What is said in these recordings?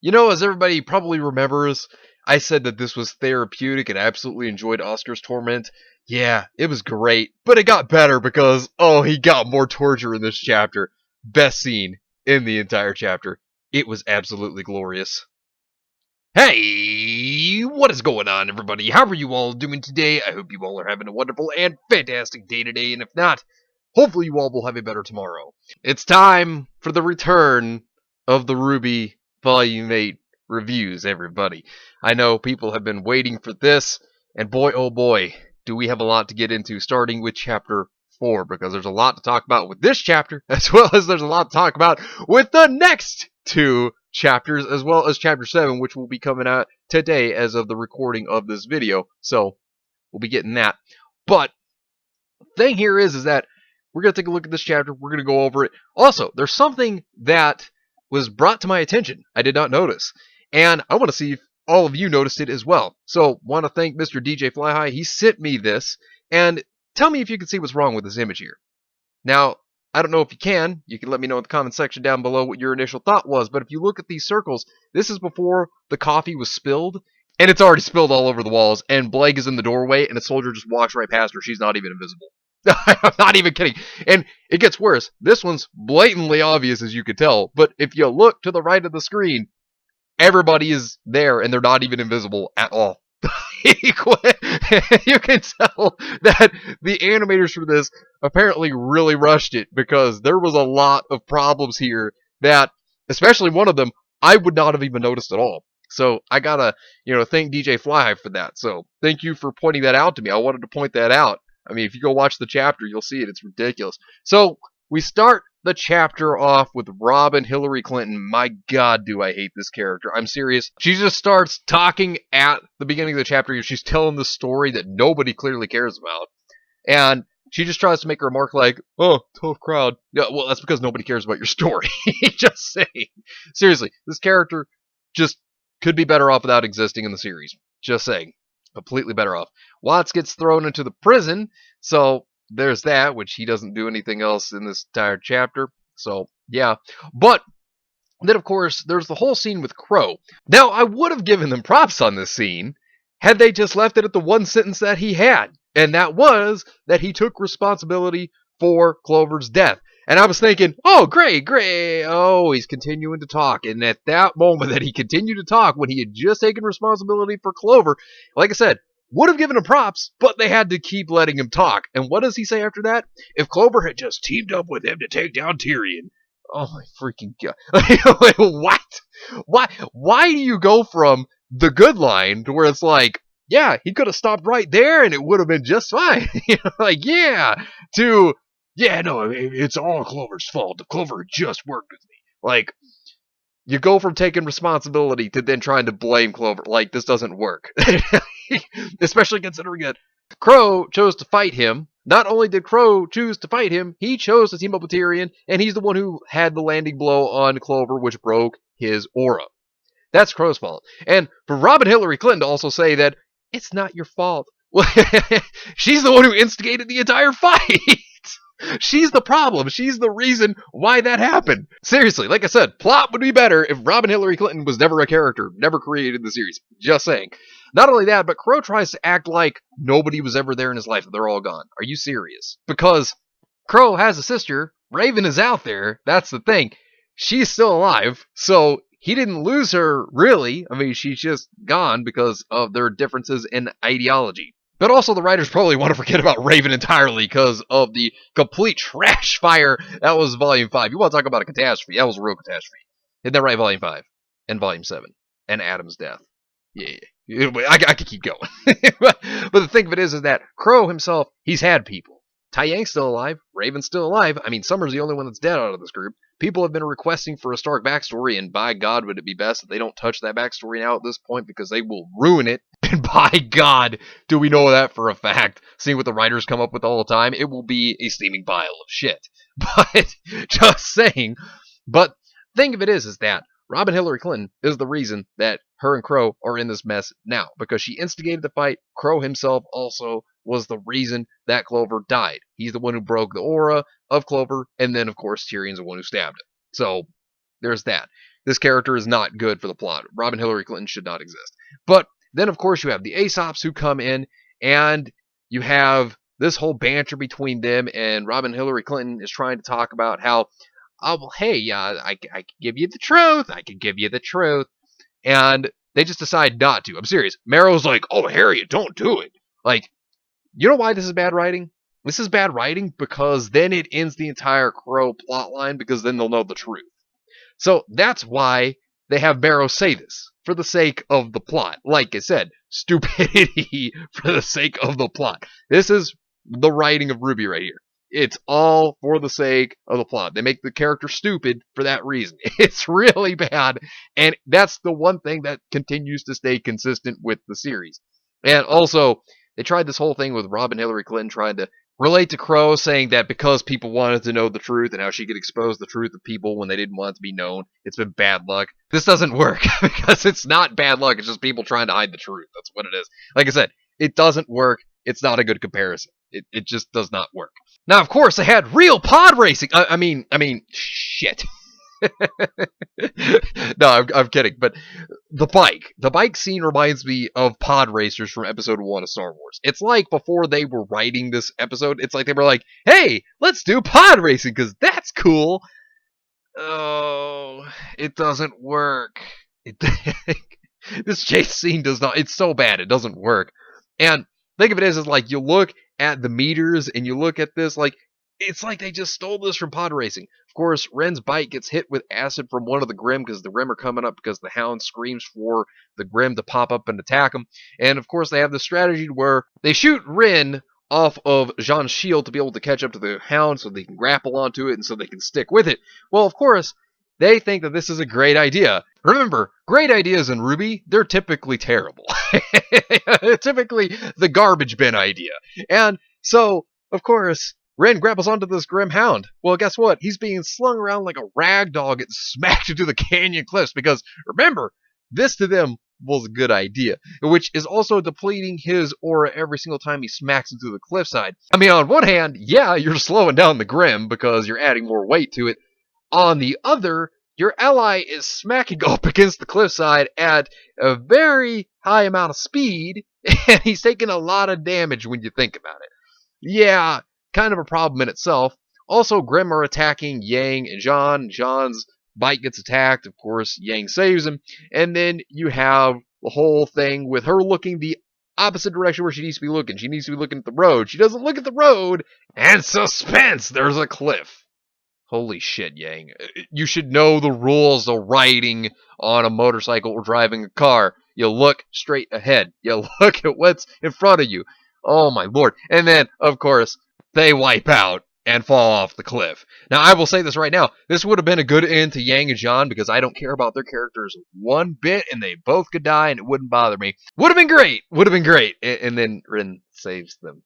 You know, as everybody probably remembers, I said that this was therapeutic and absolutely enjoyed Oscar's torment. Yeah, it was great, but it got better because, oh, he got more torture in this chapter. Best scene in the entire chapter. It was absolutely glorious. Hey, what is going on, everybody? How are you all doing today? I hope you all are having a wonderful and fantastic day today, and if not, hopefully you all will have a better tomorrow. It's time for the return of the RWBY Volume 8 reviews, everybody. I know people have been waiting for this, and boy, oh boy, do we have a lot to get into, starting with Chapter 4, because there's a lot to talk about with this chapter, as well as there's a lot to talk about with the next two chapters, as well as Chapter 7, which will be coming out today as of the recording of this video. So, we'll be getting that. But, the thing here is that we're going to take a look at this chapter. We're going to go over it. Also, there's something that was brought to my attention I did not notice. And I want to see if all of you noticed it as well. So, want to thank Mr. DJ Flyhigh. He sent me this. And tell me if you can see what's wrong with this image here. Now, I don't know if you can. You can let me know in the comment section down below what your initial thought was. But if you look at these circles, this is before the coffee was spilled. And it's already spilled all over the walls. And Bleg is in the doorway. And a soldier just walks right past her. She's not even invisible. I'm not even kidding. And it gets worse. This one's blatantly obvious, as you can tell. But if you look to the right of the screen, everybody is there. And they're not even invisible at all. You can tell that the animators for this apparently really rushed it, because there was a lot of problems here that, especially one of them, I would not have even noticed at all. So I gotta, thank DJ Fly for that. So thank you for pointing that out to me. I wanted to point that out. I mean, if you go watch the chapter, you'll see it. It's ridiculous. So we start the chapter off with Robyn Hillary Clinton. My God, do I hate this character. I'm serious. She just starts talking at the beginning of the chapter. She's telling the story that nobody clearly cares about. And she just tries to make a remark like, oh, tough crowd. Yeah, well, that's because nobody cares about your story. Just saying. Seriously, this character just could be better off without existing in the series. Just saying. Completely better off. Watts gets thrown into the prison, so there's that, which he doesn't do anything else in this entire chapter. So, yeah. But then, of course, there's the whole scene with Qrow. Now, I would have given them props on this scene had they just left it at the one sentence that he had. And that was that he took responsibility for Clover's death. And I was thinking, oh, great. Oh, he's continuing to talk. And at that moment that he continued to talk, when he had just taken responsibility for Clover, like I said, would have given him props, but they had to keep letting him talk. And what does he say after that? If Clover had just teamed up with him to take down Tyrion. Oh my freaking God. What? Why do you go from the good line to where it's like, yeah, he could have stopped right there and it would have been just fine. Like, yeah, to, yeah, no, it's all Clover's fault. Clover just worked with me. Like, you go from taking responsibility to then trying to blame Clover. Like, this doesn't work. Especially considering that Qrow chose to fight him. Not only did Qrow choose to fight him, he chose to team up with Tyrion, and he's the one who had the landing blow on Clover, which broke his aura. That's Qrow's fault. And for Robyn Hillary Clinton to also say that it's not your fault. She's the one who instigated the entire fight. She's the problem. She's the reason why that happened. Seriously, like I said, plot would be better if Robyn Hillary Clinton was never a character, never created in the series. Just saying. Not only that, but Qrow tries to act like nobody was ever there in his life. They're all gone. Are you serious? Because Qrow has a sister. Raven is out there. That's the thing. She's still alive. So he didn't lose her, really. I mean, she's just gone because of their differences in ideology. But also the writers probably want to forget about Raven entirely because of the complete trash fire that was Volume 5. You want to talk about a catastrophe? That was a real catastrophe. Isn't that right, Volume 5? And Volume 7. And Adam's death. Yeah. I could keep going. but the thing of it is that Qrow himself, he's had people. Taiyang's still alive. Raven's still alive. I mean, Summer's the only one that's dead out of this group. People have been requesting for a Stark backstory, and by God, would it be best that they don't touch that backstory now at this point, because they will ruin it. And by God, do we know that for a fact. Seeing what the writers come up with all the time, it will be a steaming pile of shit. But, just saying. But, thing of it is that Robyn Hillary Clinton is the reason that her and Qrow are in this mess now, because she instigated the fight. Qrow himself also was the reason that Clover died. He's the one who broke the aura of Clover, and then, of course, Tyrion's the one who stabbed him. So, there's that. this character is not good for the plot. Robyn Hillary Clinton should not exist. But then, of course, you have the Aesops who come in, and you have this whole banter between them, and Robyn Hillary Clinton is trying to talk about how, oh, well, hey, I can give you the truth. I can give you the truth. And they just decide not to. I'm serious. Marrow's like, oh, Harriet, don't do it. Like, you know why this is bad writing? This is bad writing because then it ends the entire Qrow plotline, because then they'll know the truth. So that's why they have Marrow say this, for the sake of the plot. Like I said, stupidity for the sake of the plot. This is the writing of RWBY right here. It's all for the sake of the plot. They make the character stupid for that reason. It's really bad, and that's the one thing that continues to stay consistent with the series. And also, they tried this whole thing with Robyn Hillary Clinton trying to relate to Qrow, saying that because people wanted to know the truth and how she could expose the truth to people when they didn't want it to be known, it's been bad luck. This doesn't work, because it's not bad luck, it's just people trying to hide the truth. That's what it is. Like I said, it doesn't work. It's not a good comparison. It just does not work. Now, of course, they had real pod racing. I mean, shit. No, I'm kidding. But the bike scene reminds me of pod racers from episode 1 of Star Wars. It's like before they were writing this episode, it's like they were like, hey, let's do pod racing because that's cool. Oh, it doesn't work. This chase scene does not. It's so bad. It doesn't work. And think of it as like you look at the meters and you look at this like, it's like they just stole this from pod racing. Of course, Ren's bike gets hit with acid from one of the Grimm because the Grimm are coming up because the Hound screams for the Grimm to pop up and attack him. And of course, they have the strategy where they shoot Ren off of Jean's shield to be able to catch up to the Hound so they can grapple onto it and so they can stick with it. Well, of course, they think that this is a great idea. Remember, great ideas in RWBY, they're typically terrible. Typically the garbage bin idea. And so, of course, Ren grapples onto this Grimm Hound. Well, guess what? He's being slung around like a rag doll, getting smacked into the canyon cliffs because, remember, this to them was a good idea, which is also depleting his aura every single time he smacks into the cliffside. I mean, on one hand, yeah, you're slowing down the Grimm because you're adding more weight to it. On the other, your ally is smacking up against the cliffside at a very high amount of speed, and he's taking a lot of damage when you think about it. Yeah, kind of a problem in itself. Also, Grimm are attacking Yang and Jean. Jean's bike gets attacked. Of course, Yang saves him. And then you have the whole thing with her looking the opposite direction where she needs to be looking. She needs to be looking at the road. She doesn't look at the road. And suspense! There's a cliff. Holy shit, Yang. You should know the rules of riding on a motorcycle or driving a car. You look straight ahead. You look at what's in front of you. Oh my lord. And then, of course, they wipe out and fall off the cliff. Now, I will say this right now. This would have been a good end to Yang and Jean because I don't care about their characters one bit and they both could die and it wouldn't bother me. Would have been great. Would have been great. And then Ren saves them.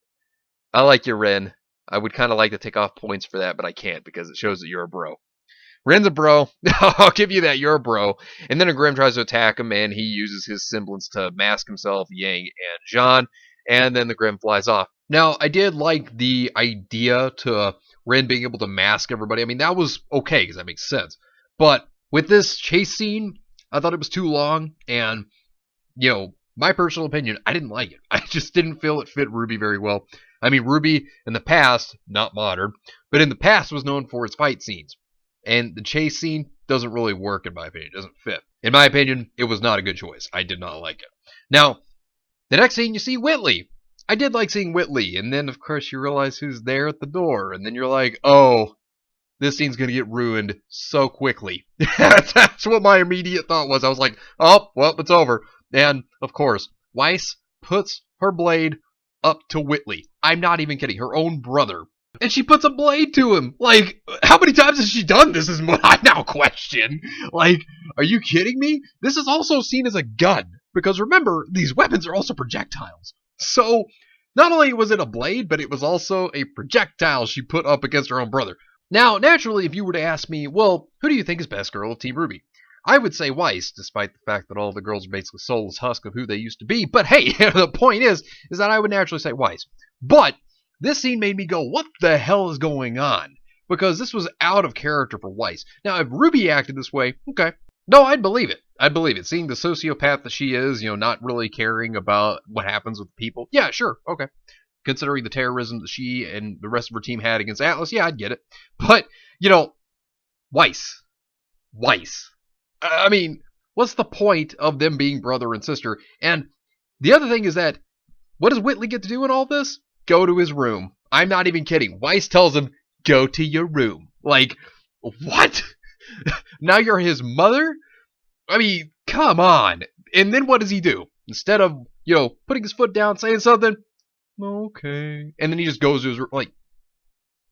I like you, Ren. I would kind of like to take off points for that, but I can't because it shows that you're a bro. Ren's a bro. I'll give you that. You're a bro. And then a Grimm tries to attack him, and he uses his semblance to mask himself, Yang and Jean, and then the Grimm flies off. Now, I did like the idea to Ren being able to mask everybody. I mean, that was okay because that makes sense. But with this chase scene, I thought it was too long, and, you know, my personal opinion, I didn't like it. I just didn't feel it fit RWBY very well. I mean, RWBY in the past, not modern, but in the past was known for its fight scenes. And the chase scene doesn't really work, in my opinion. It doesn't fit. In my opinion, it was not a good choice. I did not like it. Now, the next scene, you see Whitley. I did like seeing Whitley. And then, of course, you realize who's there at the door. And then you're like, oh, this scene's going to get ruined so quickly. That's what my immediate thought was. I was like, oh, well, it's over. And, of course, Weiss puts her blade up to Whitley. I'm not even kidding. Her own brother. And she puts a blade to him. Like, how many times has she done this is what I now question. Like, are you kidding me? This is also seen as a gun. Because remember, these weapons are also projectiles. So, not only was it a blade, but it was also a projectile she put up against her own brother. Now, naturally, if you were to ask me, well, who do you think is best girl of Team RWBY? I would say Weiss, despite the fact that all the girls are basically soulless husk of who they used to be. But hey, the point is that I would naturally say Weiss. But this scene made me go, what the hell is going on? Because this was out of character for Weiss. Now, if RWBY acted this way, okay. No, I'd believe it. I'd believe it. Seeing the sociopath that she is, not really caring about what happens with people. Yeah, sure, okay. Considering the terrorism that she and the rest of her team had against Atlas, yeah, I'd get it. But, Weiss. Weiss. I mean, what's the point of them being brother and sister? And the other thing is that, what does Whitley get to do in all this? Go to his room. I'm not even kidding. Weiss tells him, go to your room. Like, what? Now you're his mother? I mean, come on. And then what does he do? Instead of, putting his foot down, saying something, okay. And then he just goes to his room. Like,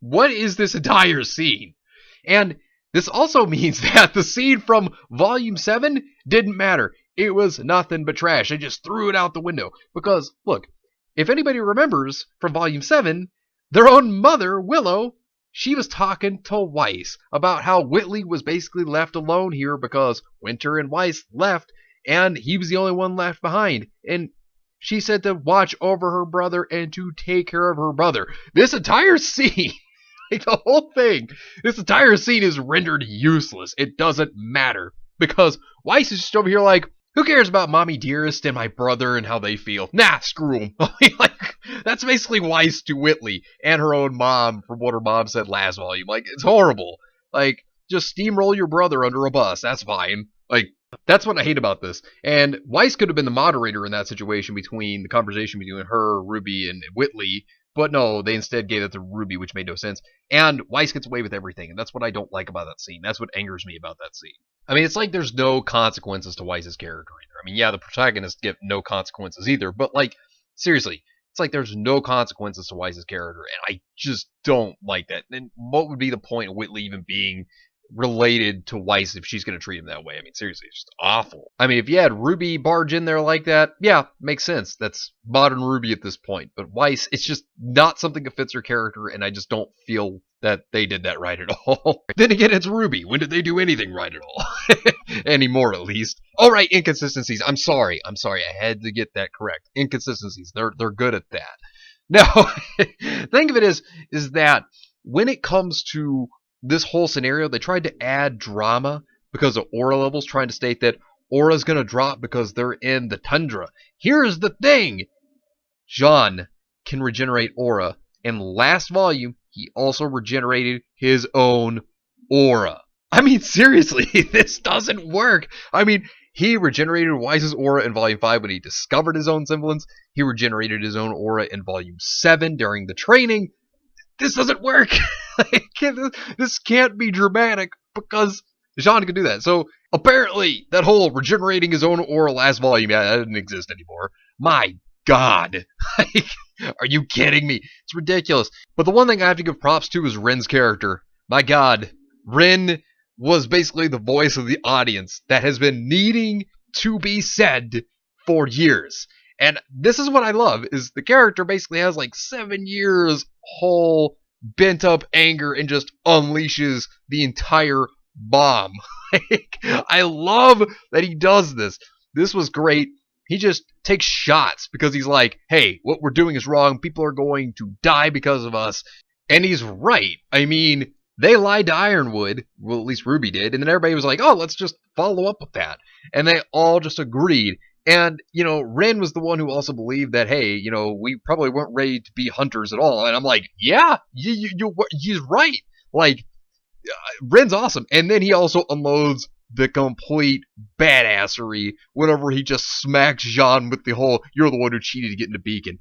what is this entire scene? And this also means that the scene from Volume 7 didn't matter. It was nothing but trash. They just threw it out the window. Because, look, if anybody remembers from Volume 7, their own mother, Willow, she was talking to Weiss about how Whitley was basically left alone here because Winter and Weiss left, and he was the only one left behind. And she said to watch over her brother and to take care of her brother. This entire scene, like the whole thing, this entire scene is rendered useless. It doesn't matter. Because Weiss is just over here like, who cares about Mommy Dearest and my brother and how they feel? Nah, screw them. Like, that's basically Weiss to Whitley and her own mom from what her mom said last volume. Like, it's horrible. Like, just steamroll your brother under a bus. That's fine. Like, that's what I hate about this. And Weiss could have been the moderator in that situation between the conversation between her, RWBY, and Whitley. But no, they instead gave it to RWBY, which made no sense. And Weiss gets away with everything. And that's what I don't like about that scene. That's what angers me about that scene. I mean, it's like there's no consequences to Weiss's character either. I mean, yeah, the protagonists get no consequences either, but like, seriously, it's like there's no consequences to Weiss's character, and I just don't like that. And what would be the point of Whitley even being related to Weiss if she's going to treat him that way? I mean, seriously, it's just awful. I mean, if you had RWBY barge in there like that, yeah, makes sense. That's modern RWBY at this point. But Weiss, it's just not something that fits her character, and I just don't feel that they did that right at all. Then again, it's RWBY. When did they do anything right at all? Anymore, at least. All right, inconsistencies. I'm sorry. I had to get that correct. Inconsistencies. They're good at that. Now, thing of it is that when it comes to this whole scenario, they tried to add drama because of aura levels, trying to state that aura's going to drop because they're in the tundra. Here's the thing. Jean can regenerate aura. And last volume, he also regenerated his own aura. I mean, seriously, this doesn't work. I mean, he regenerated Weiss's aura in Volume 5 when he discovered his own semblance. He regenerated his own aura in Volume 7 during the training. This doesn't work. This can't be dramatic because Jean can do that. So apparently, that whole regenerating his own aura last volume, yeah, that didn't exist anymore. My God. Are you kidding me? It's ridiculous. But the one thing I have to give props to is Ren's character. My God. Ren was basically the voice of the audience that has been needing to be said for years. And this is what I love, is the character basically has like 7 years whole bent up anger and just unleashes the entire bomb. I love that he does this. This was great. He just takes shots because he's like, hey, what we're doing is wrong. People are going to die because of us. And he's right. I mean, they lied to Ironwood. Well, at least RWBY did. And then everybody was like, oh, let's just follow up with that. And they all just agreed. And, Ren was the one who also believed that, hey, we probably weren't ready to be hunters at all. And I'm like, yeah, you're right. Like, Ren's awesome. And then he also unloads the complete badassery whenever he just smacks Jean with the whole, you're the one who cheated to get into Beacon.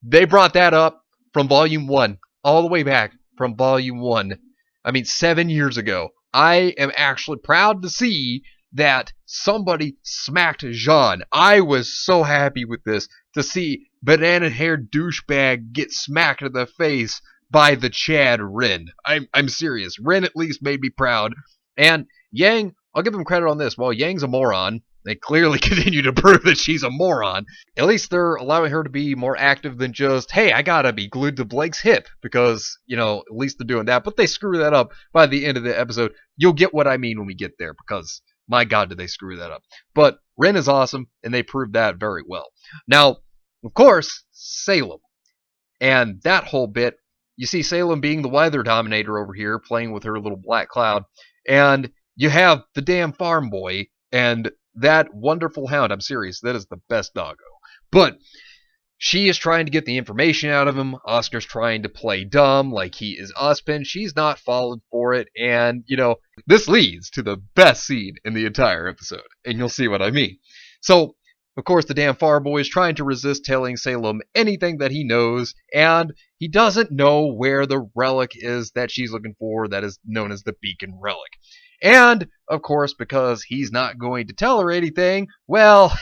They brought that up from Volume 1, all the way back from Volume 1. I mean, 7 years ago. I am actually proud to see that somebody smacked Jean. I was so happy with this to see banana-haired douchebag get smacked in the face by the Chad Ren. I'm serious. Ren at least made me proud. And Yang, I'll give him credit on this. While Yang's a moron, they clearly continue to prove that she's a moron. At least they're allowing her to be more active than just, hey, I gotta be glued to Blake's hip. Because, at least they're doing that. But they screw that up by the end of the episode. You'll get what I mean when we get there. Because, my God, did they screw that up. But Ren is awesome, and they proved that very well. Now, of course, Salem. And that whole bit, you see Salem being the weather dominator over here, playing with her little black cloud. And you have the damn farm boy and that wonderful hound. I'm serious, that is the best doggo. But she is trying to get the information out of him. Oscar's trying to play dumb like he is Uspin. She's not falling for it. And, this leads to the best scene in the entire episode. And you'll see what I mean. So, of course, the damn farm boy is trying to resist telling Salem anything that he knows. And he doesn't know where the relic is that she's looking for that is known as the Beacon Relic. And, of course, because he's not going to tell her anything, well,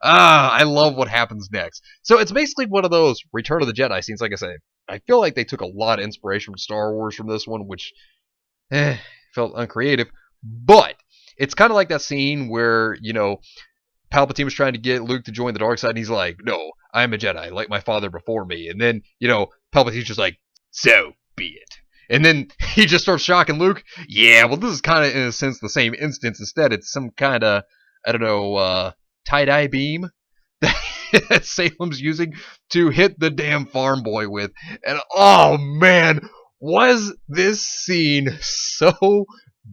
I love what happens next. So it's basically one of those Return of the Jedi scenes, like I say. I feel like they took a lot of inspiration from Star Wars from this one, which felt uncreative. But it's kind of like that scene where, Palpatine was trying to get Luke to join the dark side, and he's like, no, I'm a Jedi, like my father before me. And then, Palpatine's just like, so be it. And then he just starts shocking Luke. Yeah, well, this is kind of, in a sense, the same instance. Instead, it's some kind of, tie-dye beam that Salem's using to hit the damn farm boy with. And, oh, man, was this scene so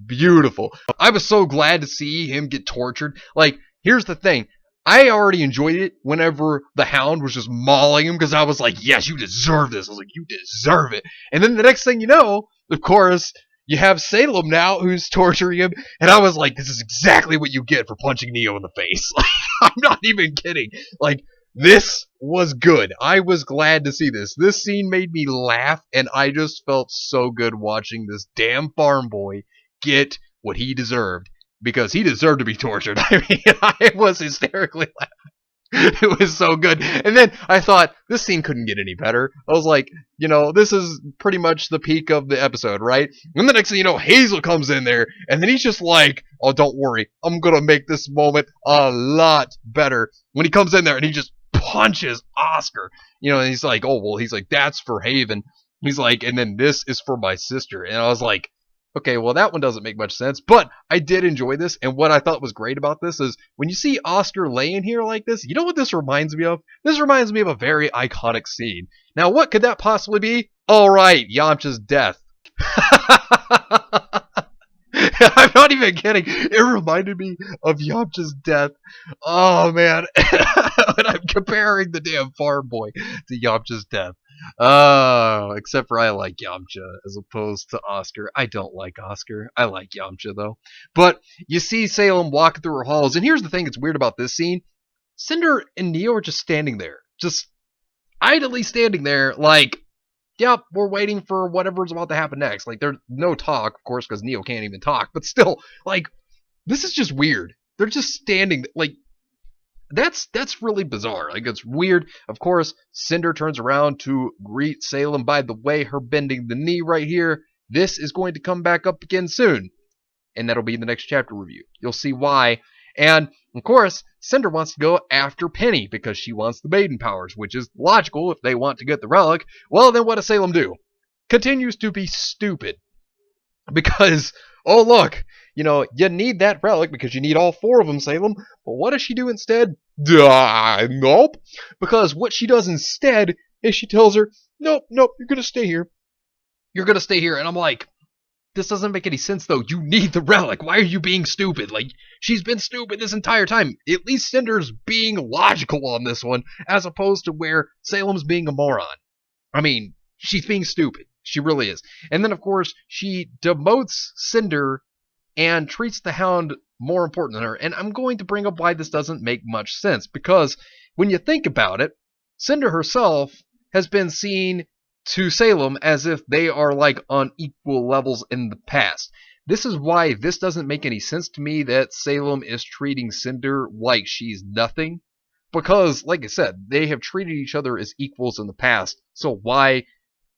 beautiful. I was so glad to see him get tortured. Like, here's the thing. I already enjoyed it whenever the Hound was just mauling him because I was like, yes, you deserve this. I was like, you deserve it. And then the next thing you know, of course, you have Salem now who's torturing him. And I was like, this is exactly what you get for punching Neo in the face. Like, I'm not even kidding. Like, this was good. I was glad to see this. This scene made me laugh, and I just felt so good watching this damn farm boy get what he deserved. Because he deserved to be tortured. I mean, I was hysterically laughing. It was so good. And then I thought, this scene couldn't get any better. I was like, this is pretty much the peak of the episode, right? And the next thing you know, Hazel comes in there, and then he's just like, oh, don't worry, I'm gonna make this moment a lot better. When he comes in there and he just punches Oscar, and he's like, oh, well, he's like, that's for Haven. He's like, and then this is for my sister. And I was like, okay, well, that one doesn't make much sense, but I did enjoy this, and what I thought was great about this is when you see Oscar laying here like this, you know what this reminds me of? This reminds me of a very iconic scene. Now, what could that possibly be? All right, Yamcha's death. I'm not even kidding. It reminded me of Yamcha's death. Oh, man. When I'm comparing the damn farm boy to Yamcha's death. Oh, except for I like Yamcha as opposed to Oscar. I don't like Oscar. I like Yamcha, though. But you see Salem walking through her halls, and here's the thing that's weird about this scene. Cinder and Neo are just standing there. Just idly standing there like, yep, we're waiting for whatever's about to happen next. Like, there's no talk, of course, because Neo can't even talk. But still, like, this is just weird. They're just standing, like, that's really bizarre. Like, it's weird. Of course, Cinder turns around to greet Salem. By the way, her bending the knee right here. This is going to come back up again soon. And that'll be in the next chapter review. You'll see why. And, of course, Cinder wants to go after Penny because she wants the maiden powers, which is logical if they want to get the relic. Well, then what does Salem do? Continues to be stupid. Because, oh look, you need that relic because you need all 4 of them, Salem. But what does she do instead? Nope. Because what she does instead is she tells her, nope, you're going to stay here. You're going to stay here. And I'm like, this doesn't make any sense, though. You need the relic. Why are you being stupid? Like, she's been stupid this entire time. At least Cinder's being logical on this one, as opposed to where Salem's being a moron. I mean, she's being stupid. She really is. And then, of course, she demotes Cinder and treats the Hound more important than her. And I'm going to bring up why this doesn't make much sense. Because when you think about it, Cinder herself has been seen to Salem as if they are like on equal levels in the past. This is why this doesn't make any sense to me that Salem is treating Cinder like she's nothing. Because, like I said, they have treated each other as equals in the past. So why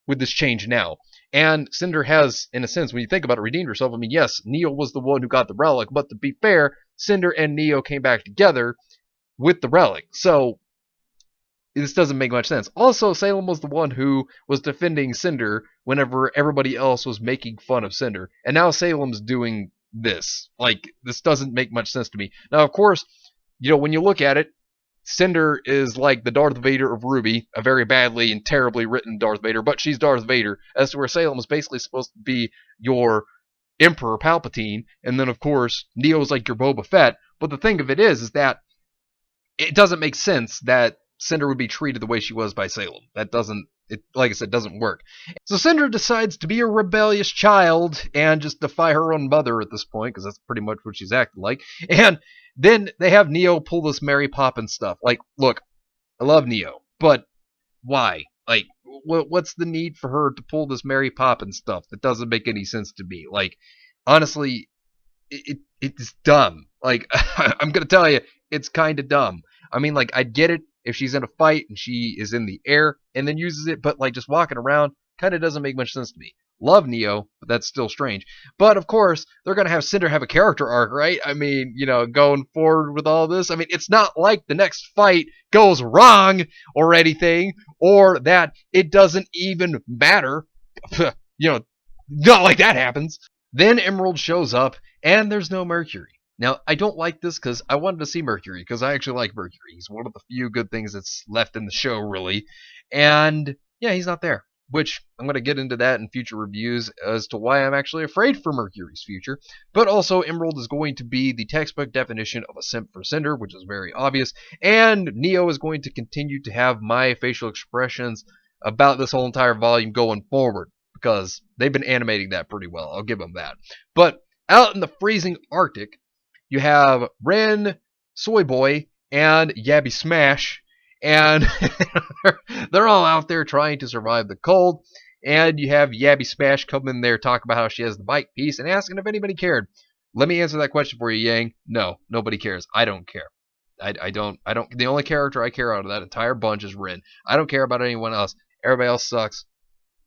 would this change now? And Cinder has, in a sense, when you think about it, redeemed herself. I mean, yes, Neo was the one who got the relic, but to be fair, Cinder and Neo came back together with the relic. So this doesn't make much sense. Also, Salem was the one who was defending Cinder whenever everybody else was making fun of Cinder. And now Salem's doing this. Like, this doesn't make much sense to me. Now, of course, when you look at it, Cinder is like the Darth Vader of RWBY, a very badly and terribly written Darth Vader, but she's Darth Vader, as to where Salem is basically supposed to be your Emperor Palpatine, and then of course Neo's like your Boba Fett. But the thing of it is that it doesn't make sense that Cinder would be treated the way she was by Salem. That doesn't, it, like I said, doesn't work. So Cinder decides to be a rebellious child and just defy her own mother at this point, because that's pretty much what she's acting like. And then they have Neo pull this Mary Poppins stuff. Like, look, I love Neo, but why? Like, what's the need for her to pull this Mary Poppins stuff? That doesn't make any sense to me. Like, honestly, it's dumb. Like, I'm gonna tell you, it's kind of dumb. I mean, like, I'd get it if she's in a fight and she is in the air and then uses it, but like just walking around kind of doesn't make much sense to me. Love Neo, but that's still strange. But of course, they're gonna have Cinder have a character arc, right? I mean, you know, going forward with all this. I mean, it's not like the next fight goes wrong or anything, or that it doesn't even matter. You know, not like that happens. Then Emerald shows up, and there's no Mercury. Now, I don't like this because I wanted to see Mercury, because I actually like Mercury. He's one of the few good things that's left in the show, really. And, yeah, he's not there, which I'm going to get into that in future reviews as to why I'm actually afraid for Mercury's future. But also, Emerald is going to be the textbook definition of a simp for Cinder, which is very obvious. And Neo is going to continue to have my facial expressions about this whole entire volume going forward, because they've been animating that pretty well. I'll give them that. But out in the freezing Arctic, you have Ren, Soy Boy, and Yabby Smash, and they're all out there trying to survive the cold. And you have Yabby Smash come in there, talk about how she has the bike piece, and asking if anybody cared. Let me answer that question for you, Yang. No, nobody cares. I don't care. I don't. The only character I care out of that entire bunch is Ren. I don't care about anyone else. Everybody else sucks.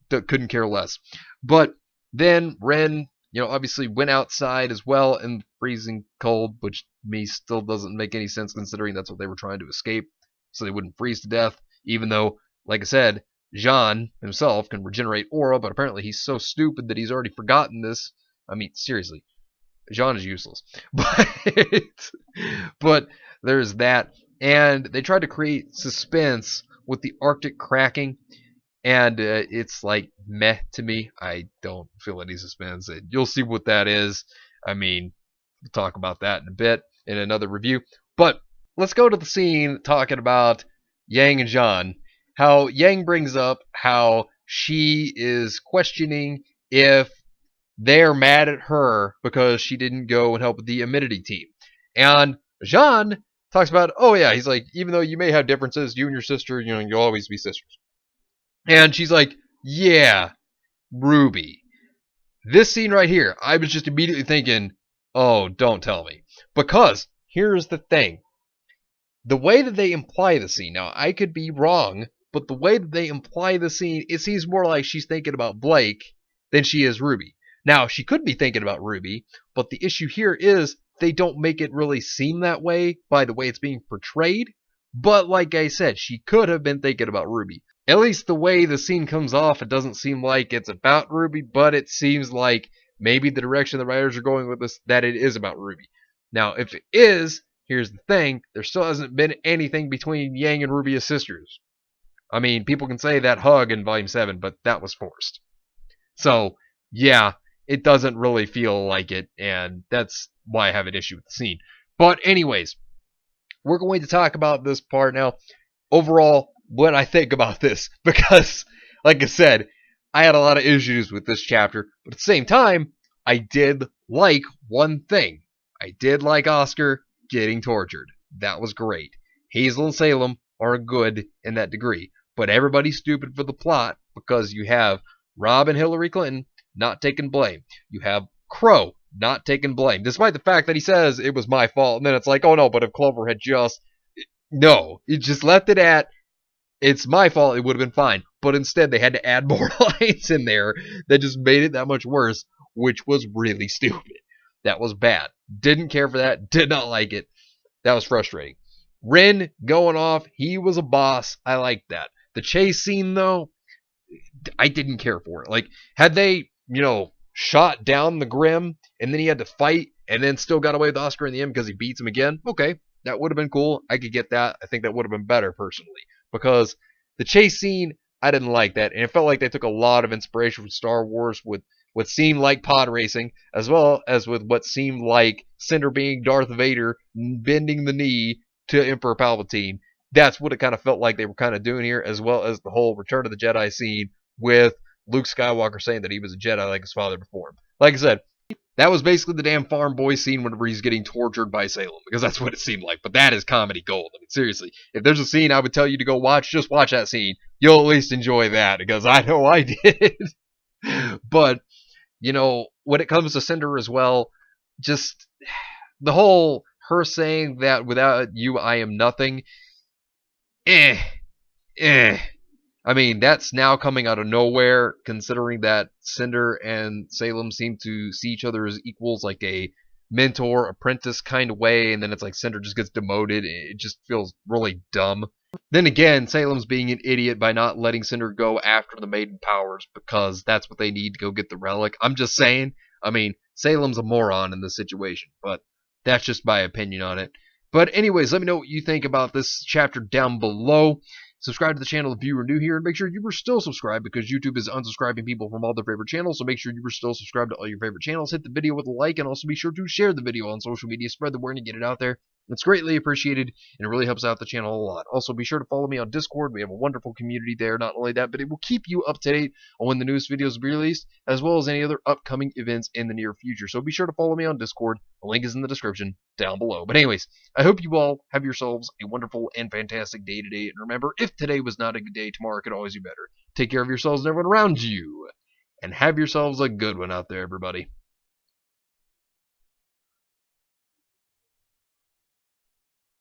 Couldn't care less. But then Ren, you know, obviously went outside as well in the freezing cold, which to me still doesn't make any sense considering that's what they were trying to escape, so they wouldn't freeze to death, even though, like I said, Jean himself can regenerate aura, but apparently he's so stupid that he's already forgotten this. I mean, seriously, Jean is useless. But there's that, and they tried to create suspense with the Arctic cracking, and it's like meh to me. I don't feel any suspense. You'll see what that is. I mean, we'll talk about that in a bit in another review. But let's go to the scene talking about Yang and Jean. How Yang brings up how she is questioning if they're mad at her because she didn't go and help with the Amenity team. And Jean talks about, oh yeah, he's like, even though you may have differences, you and your sister, you know, you'll always be sisters. And she's like, yeah, Ruby. This scene right here, I was just immediately thinking, oh, don't tell me. Because here's the thing. The way that they imply the scene, now I could be wrong, but the way that they imply the scene, it seems more like she's thinking about Blake than she is Ruby. Now, she could be thinking about Ruby, but the issue here is they don't make it really seem that way by the way it's being portrayed. But like I said, she could have been thinking about Ruby. At least the way the scene comes off, it doesn't seem like it's about Ruby, but it seems like maybe the direction the writers are going with this, that it is about Ruby. Now, if it is, here's the thing, there still hasn't been anything between Yang and Ruby as sisters. I mean, people can say that hug in Volume 7, but that was forced. So, yeah, it doesn't really feel like it, and that's why I have an issue with the scene. But anyways, we're going to talk about this part now. Overall, what I think about this, because, like I said, I had a lot of issues with this chapter, but at the same time, I did like one thing. I did like Oscar getting tortured. That was great. Hazel and Salem are good in that degree, but everybody's stupid for the plot because you have Rob and Hillary Clinton not taking blame. You have Qrow not taking blame, despite the fact that he says it was my fault, and then it's like, oh no, but if Clover had just... No, he just left it at, it's my fault, it would have been fine. But instead, they had to add more lines in there that just made it that much worse, which was really stupid. That was bad. Didn't care for that. Did not like it. That was frustrating. Ren going off. He was a boss. I liked that. The chase scene, though, I didn't care for it. Like, had they, shot down the Grim, and then he had to fight, and then still got away with Oscar in the end because he beats him again, okay, that would have been cool. I could get that. I think that would have been better, personally. Because the chase scene, I didn't like that. And it felt like they took a lot of inspiration from Star Wars with what seemed like pod racing, as well as with what seemed like Cinder being Darth Vader, bending the knee to Emperor Palpatine. That's what it kind of felt like they were kind of doing here, as well as the whole Return of the Jedi scene with Luke Skywalker saying that he was a Jedi like his father before him. Like I said, that was basically the damn farm boy scene whenever he's getting tortured by Salem, because that's what it seemed like. But that is comedy gold. I mean, seriously, if there's a scene I would tell you to go watch, just watch that scene. You'll at least enjoy that, because I know I did. But, you know, when it comes to Cinder as well, just the whole her saying that without you I am nothing, eh. I mean, that's now coming out of nowhere, considering that Cinder and Salem seem to see each other as equals, like a mentor-apprentice kind of way, and then it's like Cinder just gets demoted. It just feels really dumb. Then again, Salem's being an idiot by not letting Cinder go after the Maiden Powers, because that's what they need to go get the relic. I'm just saying. I mean, Salem's a moron in this situation, but that's just my opinion on it. But anyways, let me know what you think about this chapter down below. Subscribe to the channel if you are new here, and make sure you are still subscribed, because YouTube is unsubscribing people from all their favorite channels, so make sure you are still subscribed to all your favorite channels. Hit the video with a like, and also be sure to share the video on social media. Spread the word and get it out there. It's greatly appreciated, and it really helps out the channel a lot. Also, be sure to follow me on Discord. We have a wonderful community there. Not only that, but it will keep you up to date on when the newest videos will be released, as well as any other upcoming events in the near future. So be sure to follow me on Discord. The link is in the description down below. But anyways, I hope you all have yourselves a wonderful and fantastic day today. And remember, if today was not a good day, tomorrow could always be better. Take care of yourselves and everyone around you. And have yourselves a good one out there, everybody.